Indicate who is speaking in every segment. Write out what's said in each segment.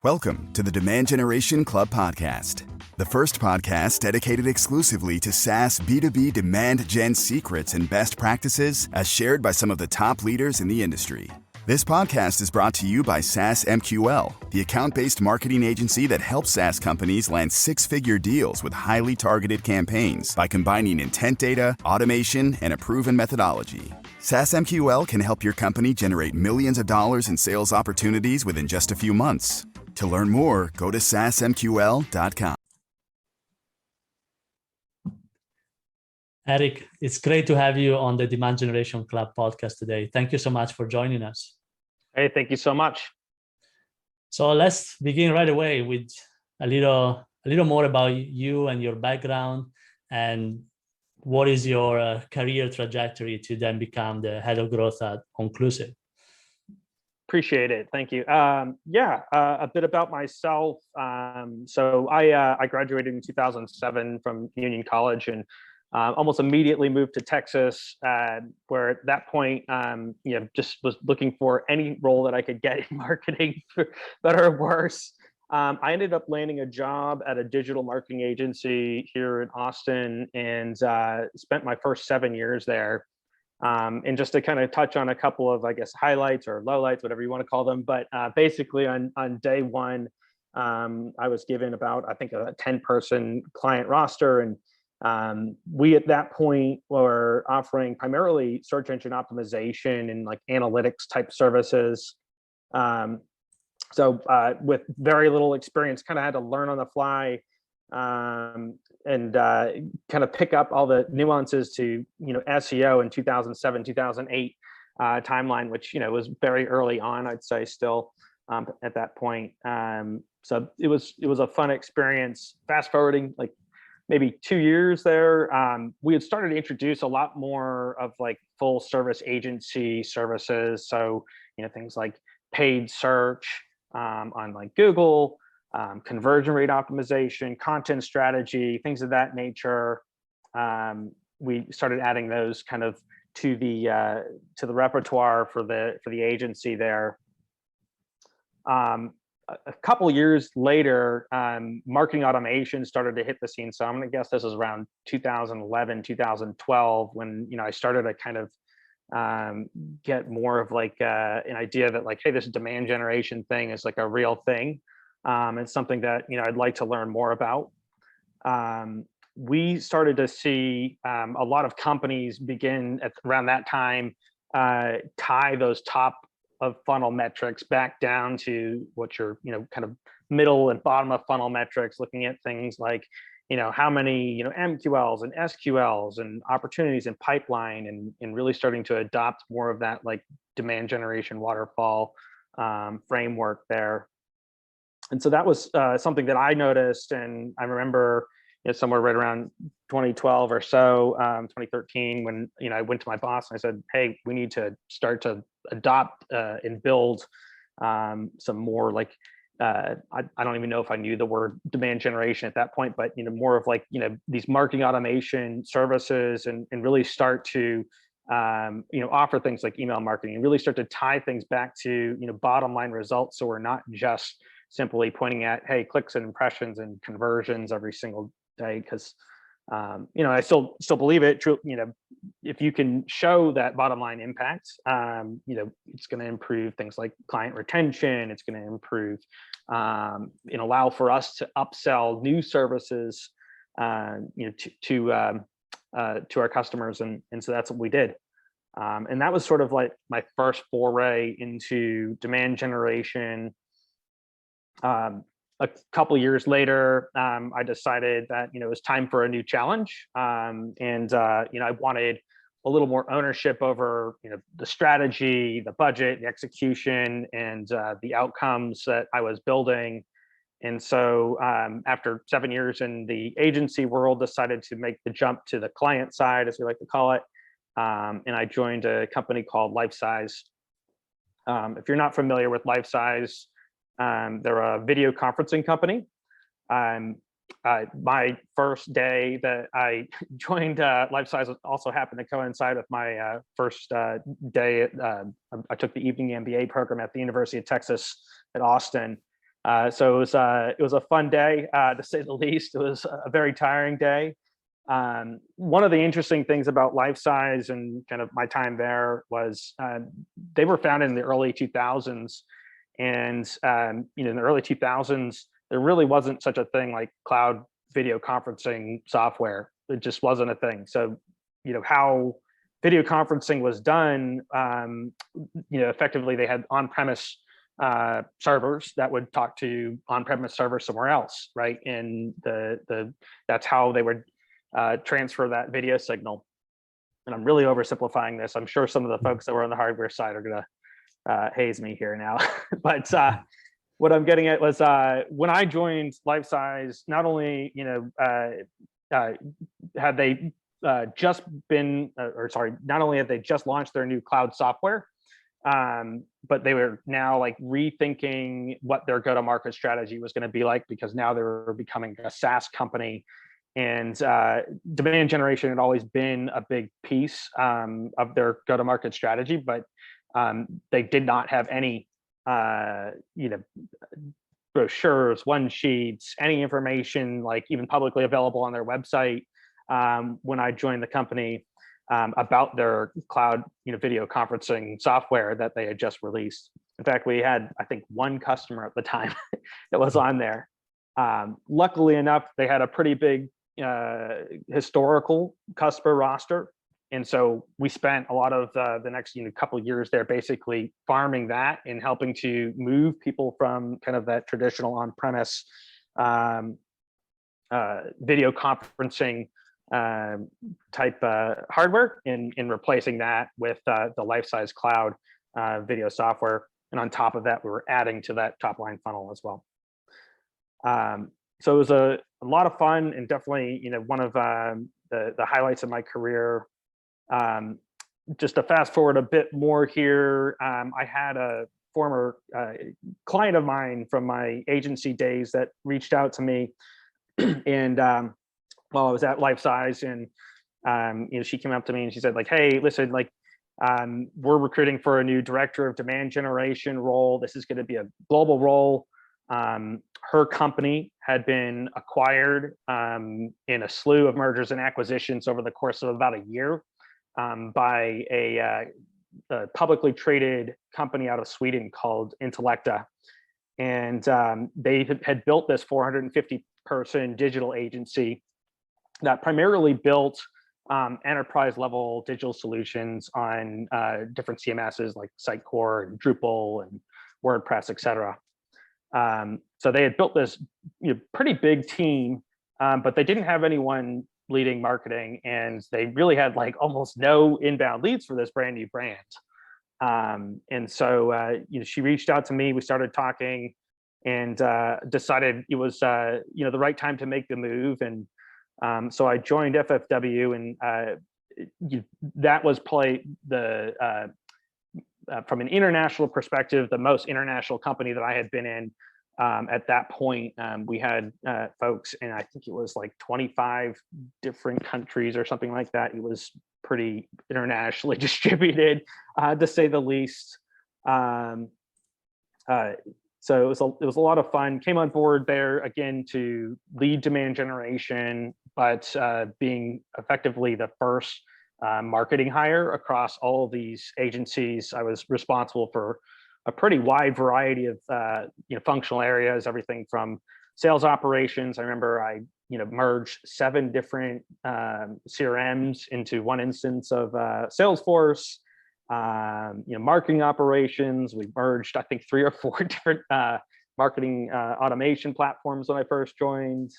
Speaker 1: Welcome to the Demand Generation Club podcast, the first podcast dedicated exclusively to SaaS B2B demand gen secrets and best practices as shared by some of the top leaders in the industry. This podcast is brought to you by SaaS MQL, the account-based marketing agency that helps SaaS companies land six-figure deals with highly targeted campaigns by combining intent data, automation, and a proven methodology. SaaS MQL can help your company generate millions of dollars in sales opportunities within just a few months. To learn more, go to saasmql.com.
Speaker 2: Erik, it's great to have you on the Demand Generation Club podcast today. Thank you so much for joining us.
Speaker 3: Hey, thank you so much.
Speaker 2: So let's begin right away with a little more about you and your background, and what is your career trajectory to then become the head of growth at Onclusive.
Speaker 3: Appreciate it. Thank you. A bit about myself. So I graduated in 2007 from Union College and almost immediately moved to Texas, where at that point, just was looking for any role that I could get in marketing, for better or worse. I ended up landing a job at a digital marketing agency here in Austin and spent my first 7 years there. And just to kind of touch on a couple of, I guess, highlights or lowlights, whatever you want to call them. But basically on day one, I was given about, I think, a 10-person client roster. And we at that point were offering primarily search engine optimization and like analytics type services. So with very little experience, kind of had to learn on the fly. And kind of pick up all the nuances to SEO in 2007, 2008 timeline, which was very early on, I'd say, still at that point. So it was a fun experience. Fast forwarding like maybe 2 years there, we had started to introduce a lot more of like full service agency services. So things like paid search on like Google. Conversion rate optimization, content strategy, things of that nature. We started adding those kind of to the repertoire for the agency there. A couple years later, marketing automation started to hit the scene. So I'm going to guess this is around 2011, 2012, when I started to kind of get more of like an idea that like, hey, this demand generation thing is like a real thing. It's something that I'd like to learn more about. We started to see a lot of companies begin around that time tie those top of funnel metrics back down to what your kind of middle and bottom of funnel metrics, looking at things like how many MQLs and SQLs and opportunities in pipeline, and really starting to adopt more of that like demand generation waterfall framework there. And so that was something that I noticed, and I remember somewhere right around 2012 or so, 2013, when I went to my boss and I said, "Hey, we need to start to adopt and build some more like I don't even know if I knew the word demand generation at that point, but more of like these marketing automation services, and really start to offer things like email marketing, and really start to tie things back to bottom line results, so we're not just simply pointing at, hey, clicks and impressions and conversions every single day, because I still believe it. If you can show that bottom line impact, it's going to improve things like client retention. It's going to improve and allow for us to upsell new services, to our customers, and so that's what we did. And that was sort of like my first foray into demand generation. A couple of years later, I decided that it was time for a new challenge, and I wanted a little more ownership over the strategy, the budget, the execution, and the outcomes that I was building. And so after 7 years in the agency world, decided to make the jump to the client side, as we like to call it, and I joined a company called LifeSize. If you're not familiar with LifeSize, they're a video conferencing company. My first day that I joined LifeSize also happened to coincide with my first day. I took the evening MBA program at the University of Texas at Austin. So it was a fun day, to say the least. It was a very tiring day. One of the interesting things about Lifesize and kind of my time there was they were founded in the early 2000s. And in the early 2000s, there really wasn't such a thing like cloud video conferencing software. It just wasn't a thing. So, how video conferencing was done, effectively they had on-premise servers that would talk to on-premise servers somewhere else, right? And that's how they would transfer that video signal. And I'm really oversimplifying this. I'm sure some of the folks that were on the hardware side are gonna haze me here now. But what I'm getting at was when I joined Lifesize, not only had they just been, not only had they just launched their new cloud software, but they were now like rethinking what their go-to-market strategy was going to be like, because now they were becoming a SaaS company, and demand generation had always been a big piece of their go-to-market strategy, but they did not have any brochures, one sheets, any information like even publicly available on their website when I joined the company about their cloud video conferencing software that they had just released. In fact, we had, I think, one customer at the time that was on there. Luckily enough, they had a pretty big historical customer roster. And so we spent a lot of the next couple of years there basically farming that and helping to move people from kind of that traditional on-premise video conferencing type hardware and replacing that with the Lifesize cloud video software. And on top of that, we were adding to that top line funnel as well. So it was a lot of fun, and definitely one of the highlights of my career. Just to fast forward a bit more here, I had a former client of mine from my agency days that reached out to me, and while I was at Lifesize, and she came up to me and she said, like, "Hey, listen, like, we're recruiting for a new director of demand generation role. This is going to be a global role." Her company had been acquired in a slew of mergers and acquisitions over the course of about a year by a publicly traded company out of Sweden called Intellecta. And they had built this 450 person digital agency that primarily built enterprise level digital solutions on different CMSs like Sitecore and Drupal and WordPress, et cetera. So they had built this pretty big team, but they didn't have anyone leading marketing, and they really had like almost no inbound leads for this brand new brand. And so she reached out to me. We started talking, and decided it was the right time to make the move. And so I joined FFW, and that was probably the from an international perspective, the most international company that I had been in. At that point, we had folks in, I think it was like 25 different countries or something like that. It was pretty internationally distributed, to say the least. So it was a lot of fun. Came on board there again to lead demand generation, but being effectively the first marketing hire across all of these agencies. I was responsible for a pretty wide variety of functional areas, everything from sales operations. I remember I merged 7 different CRMs into one instance of Salesforce. Marketing operations. We merged, I think, 3 or 4 different marketing automation platforms when I first joined.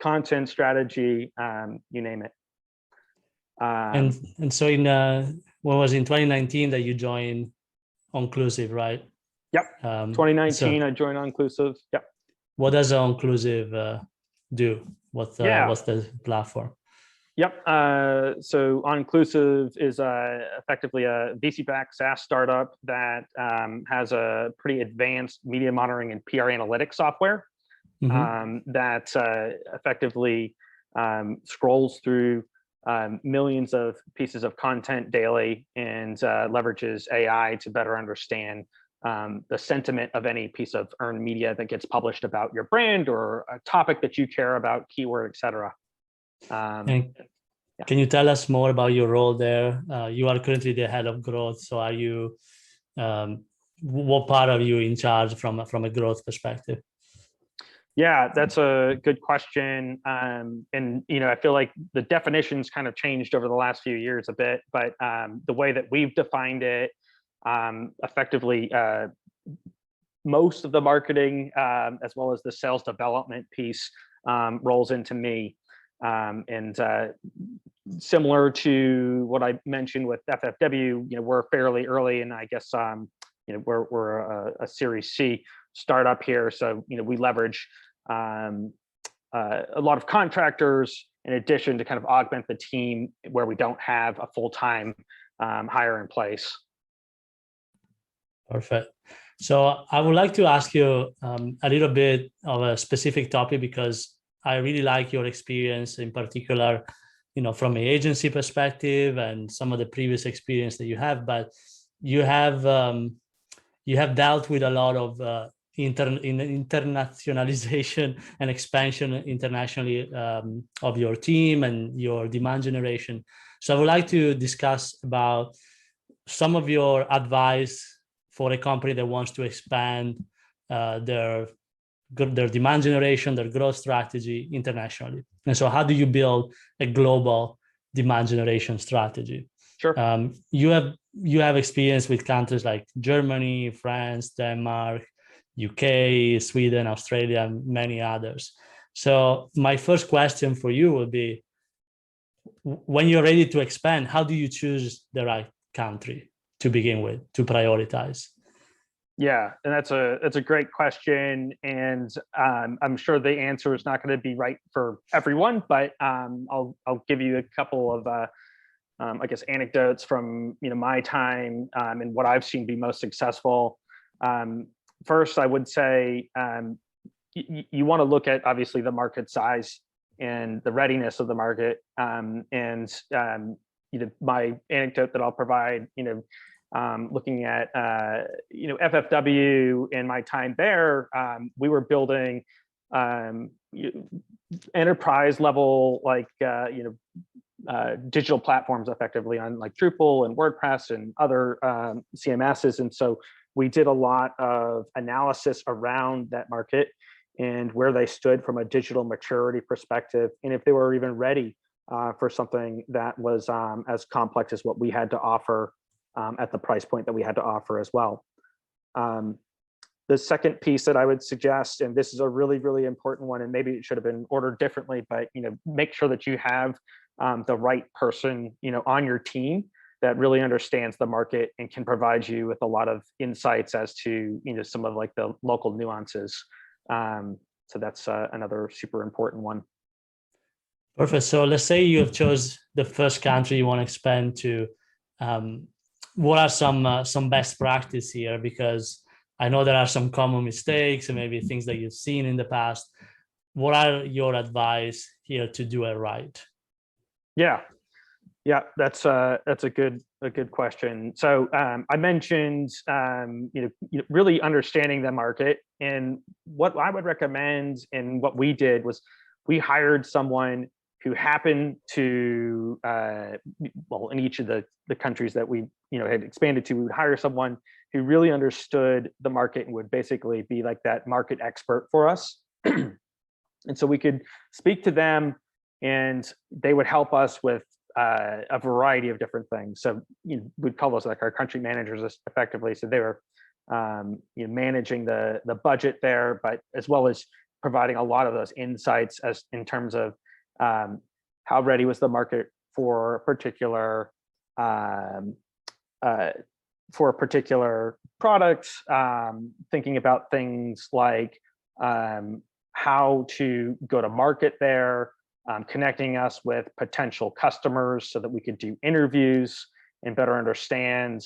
Speaker 3: Content strategy, you name it.
Speaker 2: And so in what was in 2019 that you joined Onclusive, right?
Speaker 3: Yep. 2019, so I joined Onclusive. Yep.
Speaker 2: What does Onclusive do? What's the platform?
Speaker 3: Yep. So Onclusive is effectively a VC-backed SaaS startup that has a pretty advanced media monitoring and PR analytics software that effectively scrolls through millions of pieces of content daily and leverages AI to better understand the sentiment of any piece of earned media that gets published about your brand or a topic that you care about, keyword, etc.
Speaker 2: And can you tell us more about your role there? You are currently the head of growth. So are you, what part are you in charge from a growth perspective?
Speaker 3: Yeah, that's a good question. And, I feel like the definitions kind of changed over the last few years a bit, but the way that we've defined it, effectively, most of the marketing, as well as the sales development piece, rolls into me. And similar to what I mentioned with FFW, we're fairly early, and I guess we're a Series C startup here, so we leverage a lot of contractors in addition to kind of augment the team where we don't have a full-time hire in place.
Speaker 2: Perfect. So I would like to ask you a little bit of a specific topic, because I really like your experience, in particular, from an agency perspective and some of the previous experience that you have. But you have dealt with a lot of internationalization and expansion internationally of your team and your demand generation. So I would like to discuss about some of your advice for a company that wants to expand their demand generation, their growth strategy internationally. And so how do you build a global demand generation strategy?
Speaker 3: Sure.
Speaker 2: You have experience with countries like Germany, France, Denmark, UK, Sweden, Australia, and many others. So my first question for you would be, when you're ready to expand, how do you choose the right country to begin with, to prioritize?
Speaker 3: Yeah, and that's a great question, and I'm sure the answer is not going to be right for everyone, but I'll give you a couple of I guess anecdotes from my time and what I've seen be most successful. First, I would say you want to look at obviously the market size and the readiness of the market, and my anecdote that I'll provide, looking at FFW in my time there, we were building enterprise level digital platforms effectively on like Drupal and WordPress and other CMSs, and so we did a lot of analysis around that market and where they stood from a digital maturity perspective, and if they were even ready for something that was as complex as what we had to offer at the price point that we had to offer as well. The second piece that I would suggest, and this is a really, really important one, and maybe it should have been ordered differently, but make sure that you have the right person on your team that really understands the market and can provide you with a lot of insights as to some of like the local nuances. So that's another super important one.
Speaker 2: Perfect. So let's say you have chose the first country you want to expand to. What are some best practice here? Because I know there are some common mistakes and maybe things that you've seen in the past. What are your advice here to do it right? Yeah,
Speaker 3: that's a good question. So I mentioned really understanding the market, and what I would recommend and what we did was we hired someone who happened to in each of the countries that we had expanded to, we would hire someone who really understood the market and would basically be like that market expert for us. And so we could speak to them and they would help us with a variety of different things. So we'd call those like our country managers effectively. So they were managing the budget there, but as well as providing a lot of those insights as in terms of how ready was the market for a particular product, thinking about things like how to go to market there, connecting us with potential customers so that we could do interviews and better understand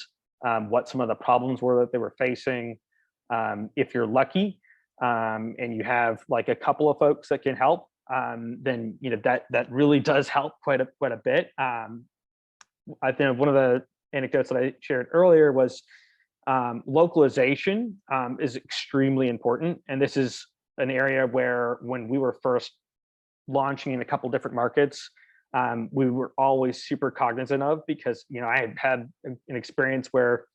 Speaker 3: what some of the problems were that they were facing. If you're lucky and you have like a couple of folks that can help, then that really does help quite a bit. I think one of the anecdotes that I shared earlier was Localization is extremely important. And this is an area where when we were first launching in a couple different markets, we were always super cognizant of, because, I had had an experience where,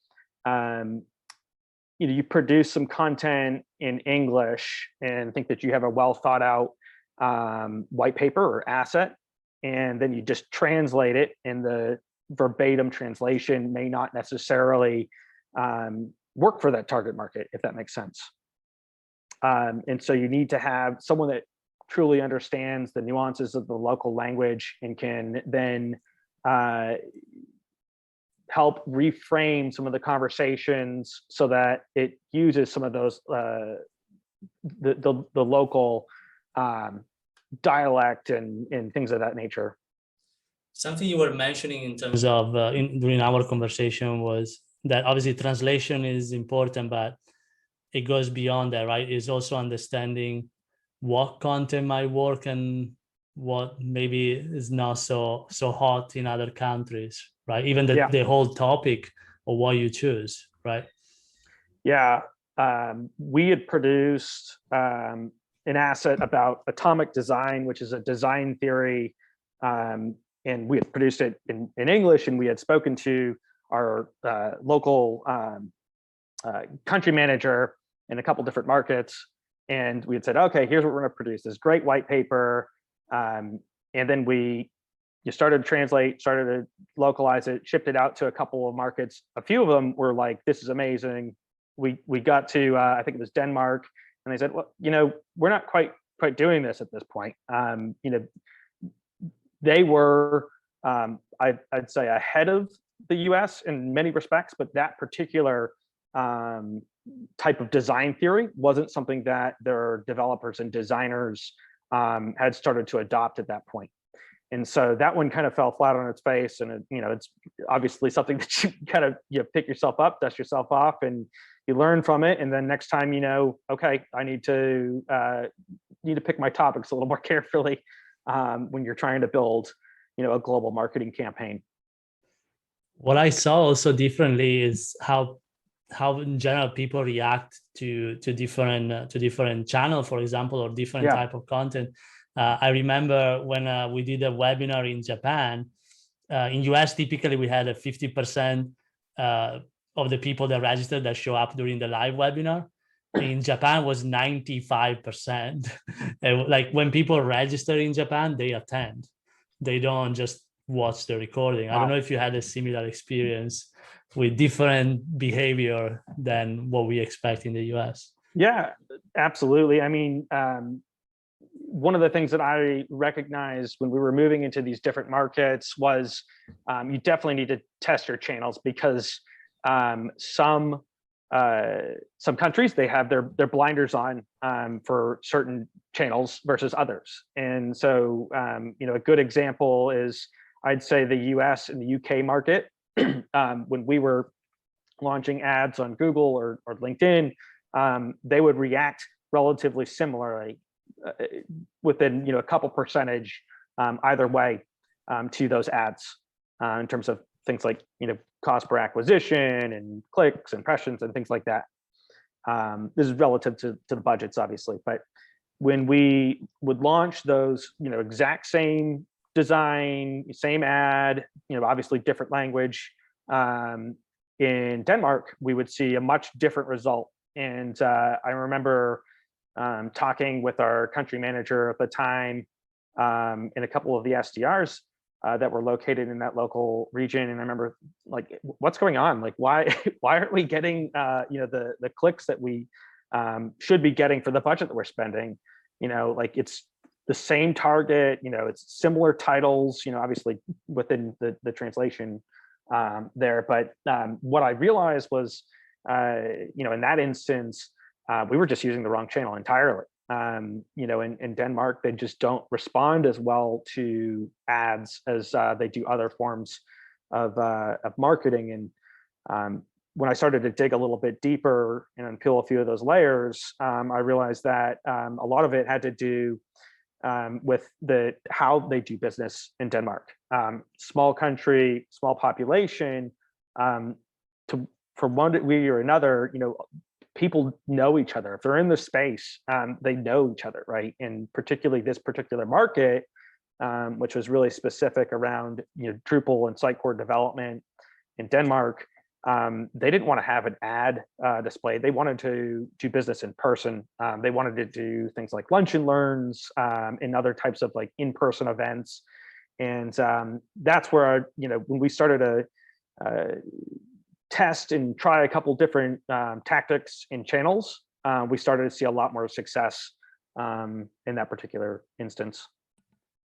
Speaker 3: you produce some content in English and think that you have a well thought out white paper or asset, and then you just translate it, and the verbatim translation may not necessarily work for that target market, if that makes sense. And so you need to have someone that truly understands the nuances of the local language and can then help reframe some of the conversations so that it uses some of those the local dialect and things of that nature.
Speaker 2: Something you were mentioning in terms of during our conversation was that obviously translation is important, but it goes beyond that, right? It's also understanding what content might work and what maybe is not so hot in other countries, right? Even the whole topic of what you choose, right?
Speaker 3: Yeah, we had produced an asset about atomic design, which is a design theory, and we had produced it in English, and we had spoken to our local country manager in a couple different markets, and we had said, okay, here's what we're going to produce, this great white paper, and then we started to translate, started to localize it, shipped it out to a couple of markets. A few of them were like, this is amazing. We got to I think it was Denmark, and they said, well, we're not quite doing this at this point. They were I'd say ahead of the US in many respects, but that particular type of design theory wasn't something that their developers and designers had started to adopt at that point. And so that one kind of fell flat on its face, and it's obviously something that you kind of pick yourself up, dust yourself off, and you learn from it. And then next time, okay, I need to pick my topics a little more carefully when you're trying to build, a global marketing campaign.
Speaker 2: What I saw also differently is how in general people react to different channel, for example, or different type of content. I remember when we did a webinar in Japan. In US, typically we had a 50% of the people that registered that show up during the live webinar. In Japan was 95%. Like when people register in Japan, they attend. They don't just watch the recording. Wow. I don't know if you had a similar experience with different behavior than what we expect in the US.
Speaker 3: Yeah, absolutely. I mean, one of the things that I recognized when we were moving into these different markets was you definitely need to test your channels, because some countries, they have their blinders on for certain channels versus others. And so, a good example is, I'd say, the US and the UK market. When we were launching ads on Google or LinkedIn, they would react relatively similarly within a couple percentage either way to those ads in terms of things like cost per acquisition and clicks, impressions, and things like that. This is relative to the budgets, obviously, but when we would launch those exact same design, same ad, obviously different language, in Denmark, we would see a much different result. And I remember talking with our country manager at the time and a couple of the SDRs that were located in that local region. And I remember, like, what's going on? Like, why aren't we getting the clicks that we should be getting for the budget that we're spending? Like, it's the same target, it's similar titles, obviously within the translation there. But what I realized was, in that instance, we were just using the wrong channel entirely. In Denmark, they just don't respond as well to ads as they do other forms of marketing. And when I started to dig a little bit deeper and unpeel a few of those layers, I realized that a lot of it had to do with how they do business in Denmark. Small country, small population. for one degree or another, people know each other. If they're in the space, they know each other, right? And particularly this particular market, which was really specific around Drupal and site core development in Denmark. They didn't want to have an ad display. They wanted to do business in person. They wanted to do things like lunch and learns and other types of like in-person events. And that's where when we started to test and try a couple different tactics and channels, we started to see a lot more success in that particular instance.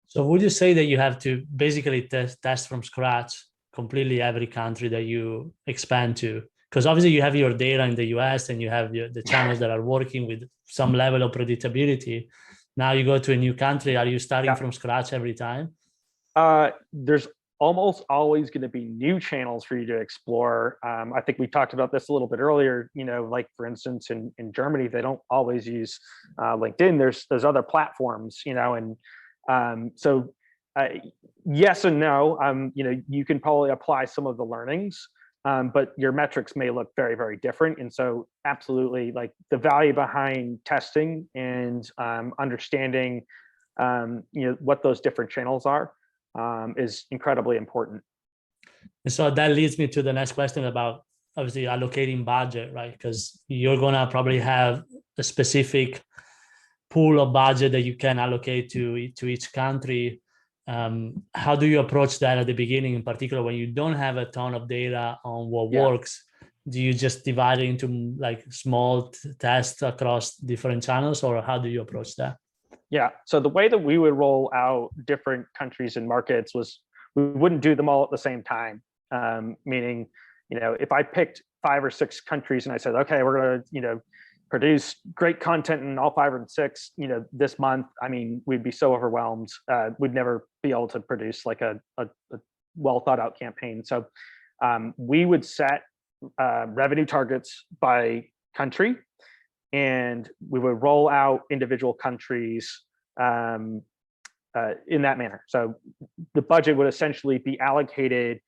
Speaker 2: So would you say that you have to basically test from scratch completely every country that you expand to? Because obviously you have your data in the US and you have the channels that are working with some level of predictability. Now you go to a new country. Are you starting from scratch every time?
Speaker 3: There's almost always going to be new channels for you to explore. I think we talked about this a little bit earlier, like for instance, in Germany, they don't always use LinkedIn. There's other platforms, and so yes and no. You can probably apply some of the learnings, but your metrics may look very, very different. And so absolutely, like the value behind testing and understanding what those different channels are is incredibly important.
Speaker 2: And so that leads me to the next question about obviously allocating budget, right? Because you're gonna probably have a specific pool of budget that you can allocate to each country. How do you approach that at the beginning, in particular when you don't have a ton of data on what works? Do you just divide it into like small tests across different channels, or how do you approach that?
Speaker 3: Yeah. So the way that we would roll out different countries and markets was we wouldn't do them all at the same time. Meaning, if I picked 5 or 6 countries and I said, okay, we're going to, produce great content in all 5 or 6, this month, I mean, we'd be so overwhelmed. We'd never be able to produce like a well thought out campaign. So we would set revenue targets by country, and we would roll out individual countries in that manner. So the budget would essentially be allocated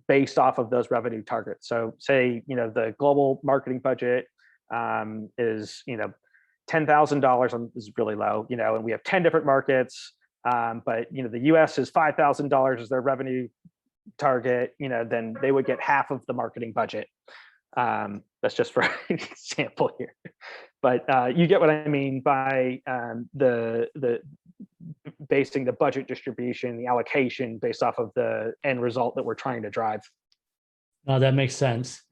Speaker 3: based off of those revenue targets. So say, the global marketing budget is, $10,000 is really low, and we have 10 different markets. But, the US is $5,000 is their revenue target, then they would get half of the marketing budget. That's just for an example here, but you get what I mean by the basing the budget distribution, the allocation based off of the end result that we're trying to drive.
Speaker 2: No, that makes sense.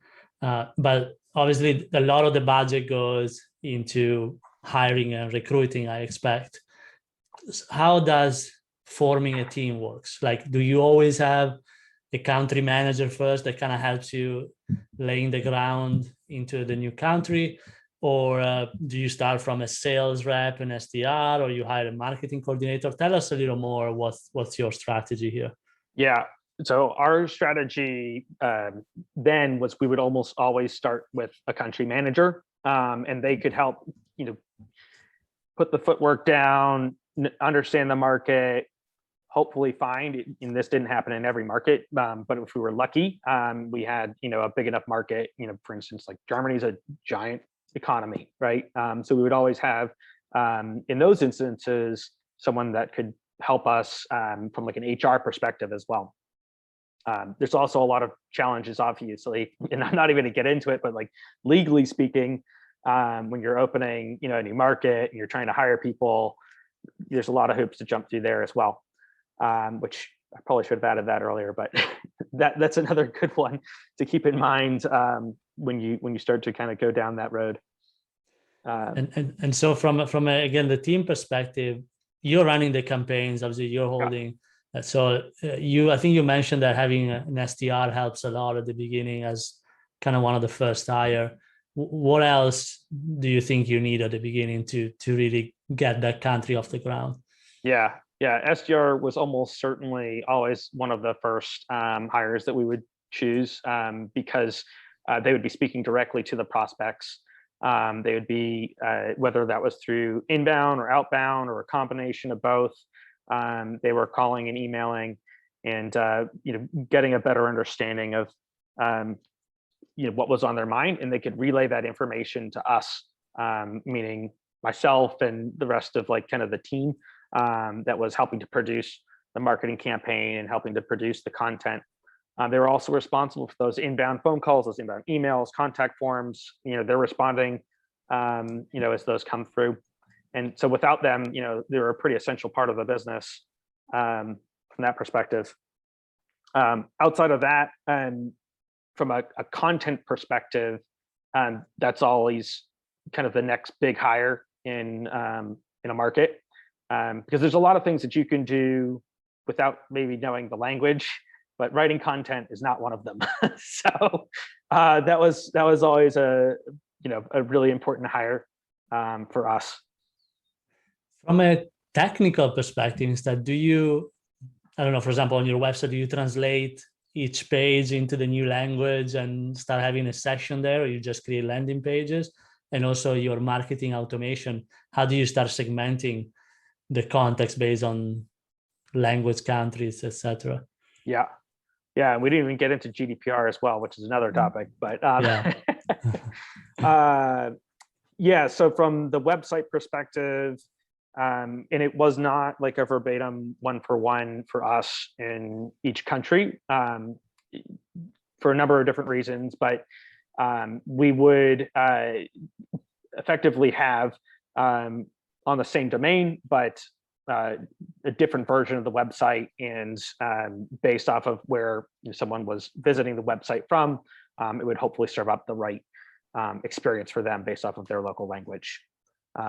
Speaker 2: But obviously, a lot of the budget goes into hiring and recruiting, I expect. How does forming a team works? Like, do you always have a country manager first that kind of helps you laying the ground into the new country? Or do you start from a sales rep, an SDR, or you hire a marketing coordinator? Tell us a little more. What's your strategy here?
Speaker 3: Yeah. So our strategy then was we would almost always start with a country manager, and they could help, put the footwork down, understand the market, hopefully find, and this didn't happen in every market, but if we were lucky, we had, a big enough market, for instance, like Germany's a giant economy, right? So we would always have, in those instances, someone that could help us from like an HR perspective as well. There's also a lot of challenges, obviously, and I'm not even going to get into it, but like legally speaking, when you're opening, a new market and you're trying to hire people, there's a lot of hoops to jump through there as well, which I probably should have added that earlier, but that's another good one to keep in mind when you start to kind of go down that road.
Speaker 2: And so from again the team perspective, you're running the campaigns. Obviously, you're holding. So I think you mentioned that having an SDR helps a lot at the beginning as kind of one of the first hire. What else do you think you need at the beginning to really get that country off the ground?
Speaker 3: Yeah. SDR was almost certainly always one of the first hires that we would choose because they would be speaking directly to the prospects. They would be, whether that was through inbound or outbound or a combination of both. They were calling and emailing and, getting a better understanding of what was on their mind, and they could relay that information to us, meaning myself and the rest of like kind of the team that was helping to produce the marketing campaign and helping to produce the content. They were also responsible for those inbound phone calls, those inbound emails, contact forms. They're responding, as those come through. And so without them, they were a pretty essential part of the business from that perspective. Outside of that, from a content perspective, that's always kind of the next big hire in a market, because there's a lot of things that you can do without maybe knowing the language, but writing content is not one of them. So that was always a really important hire for us.
Speaker 2: From a technical perspective, instead, do you, I don't know, for example, on your website, do you translate each page into the new language and start having a section there, or you just create landing pages? And also your marketing automation, how do you start segmenting the context based on language, countries, etc.?
Speaker 3: Yeah. And we didn't even get into GDPR as well, which is another topic. But so from the website perspective, and it was not like a verbatim one-for-one for us in each country, for a number of different reasons, but we would effectively have on the same domain, but a different version of the website, and based off of where someone was visiting the website from, it would hopefully serve up the right experience for them based off of their local language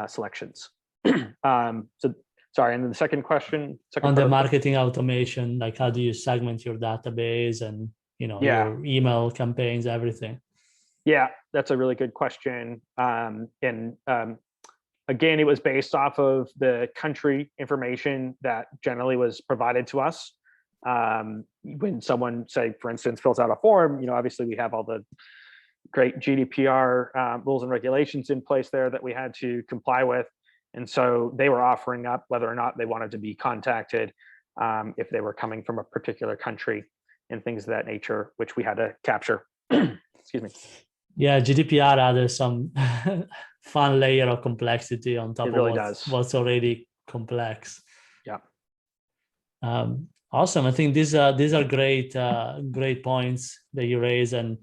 Speaker 3: selections. So sorry, and then the second question
Speaker 2: on the marketing automation, like how do you segment your database and your email campaigns, everything?
Speaker 3: Yeah, that's a really good question. Again, it was based off of the country information that generally was provided to us. When someone, say, for instance, fills out a form, obviously we have all the great GDPR rules and regulations in place there that we had to comply with. And so they were offering up whether or not they wanted to be contacted if they were coming from a particular country and things of that nature, which we had to capture. Excuse me.
Speaker 2: Yeah, GDPR added some fun layer of complexity on top of what's already complex.
Speaker 3: Yeah.
Speaker 2: Awesome. I think these are great points that you raise. And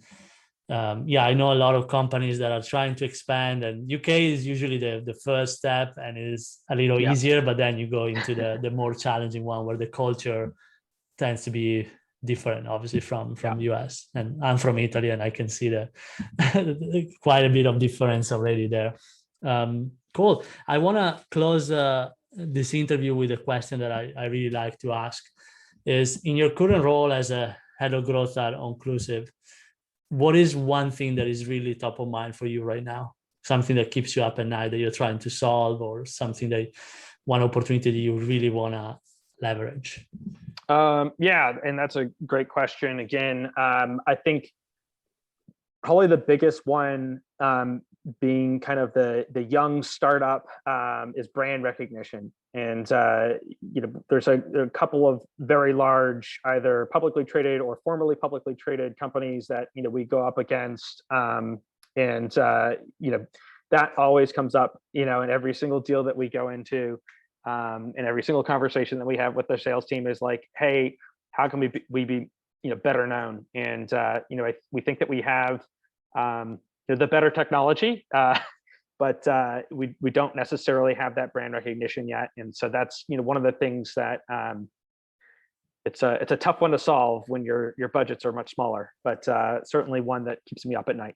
Speaker 2: I know a lot of companies that are trying to expand, and UK is usually the first step and is a little easier, but then you go into the more challenging one where the culture tends to be different, obviously, from US. And I'm from Italy, and I can see quite a bit of difference already there. Cool. I want to close this interview with a question that I really like to ask is, in your current role as a head of growth at Onclusive, what is one thing that is really top of mind for you right now? Something that keeps you up at night that you're trying to solve, or one opportunity that you really want to leverage?
Speaker 3: And that's a great question. Again, I think probably the biggest one, being kind of the young startup, is brand recognition. And there's a couple of very large, either publicly traded or formerly publicly traded companies that we go up against, and that always comes up in every single deal that we go into. And every single conversation that we have with the sales team is like, hey, how can we be better known? And we think that we have the better technology, but we don't necessarily have that brand recognition yet. And so that's one of the things that it's a tough one to solve when your budgets are much smaller, but certainly one that keeps me up at night.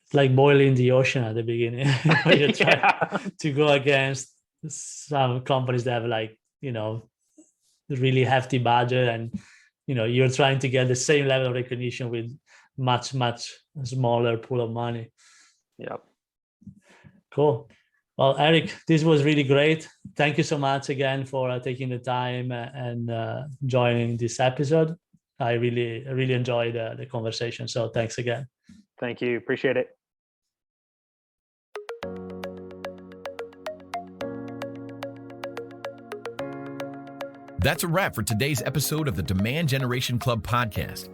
Speaker 2: It's like boiling the ocean at the beginning. You're trying to go against some companies that have really hefty budget, and you're trying to get the same level of recognition with much smaller pool of money.
Speaker 3: Yep.
Speaker 2: Cool. Well, Erik, this was really great. Thank you so much again for taking the time and joining this episode. I really enjoyed the conversation, so thanks again.
Speaker 3: Thank you. Appreciate it.
Speaker 4: That's a wrap for today's episode of the Demand Generation Club podcast.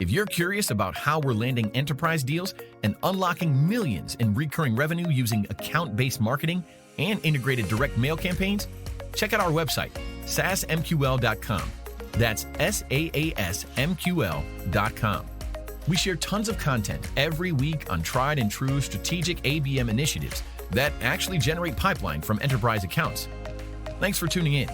Speaker 4: If you're curious about how we're landing enterprise deals and unlocking millions in recurring revenue using account-based marketing and integrated direct mail campaigns, check out our website, saasmql.com. That's SAASMQL.com. We share tons of content every week on tried and true strategic ABM initiatives that actually generate pipeline from enterprise accounts. Thanks for tuning in.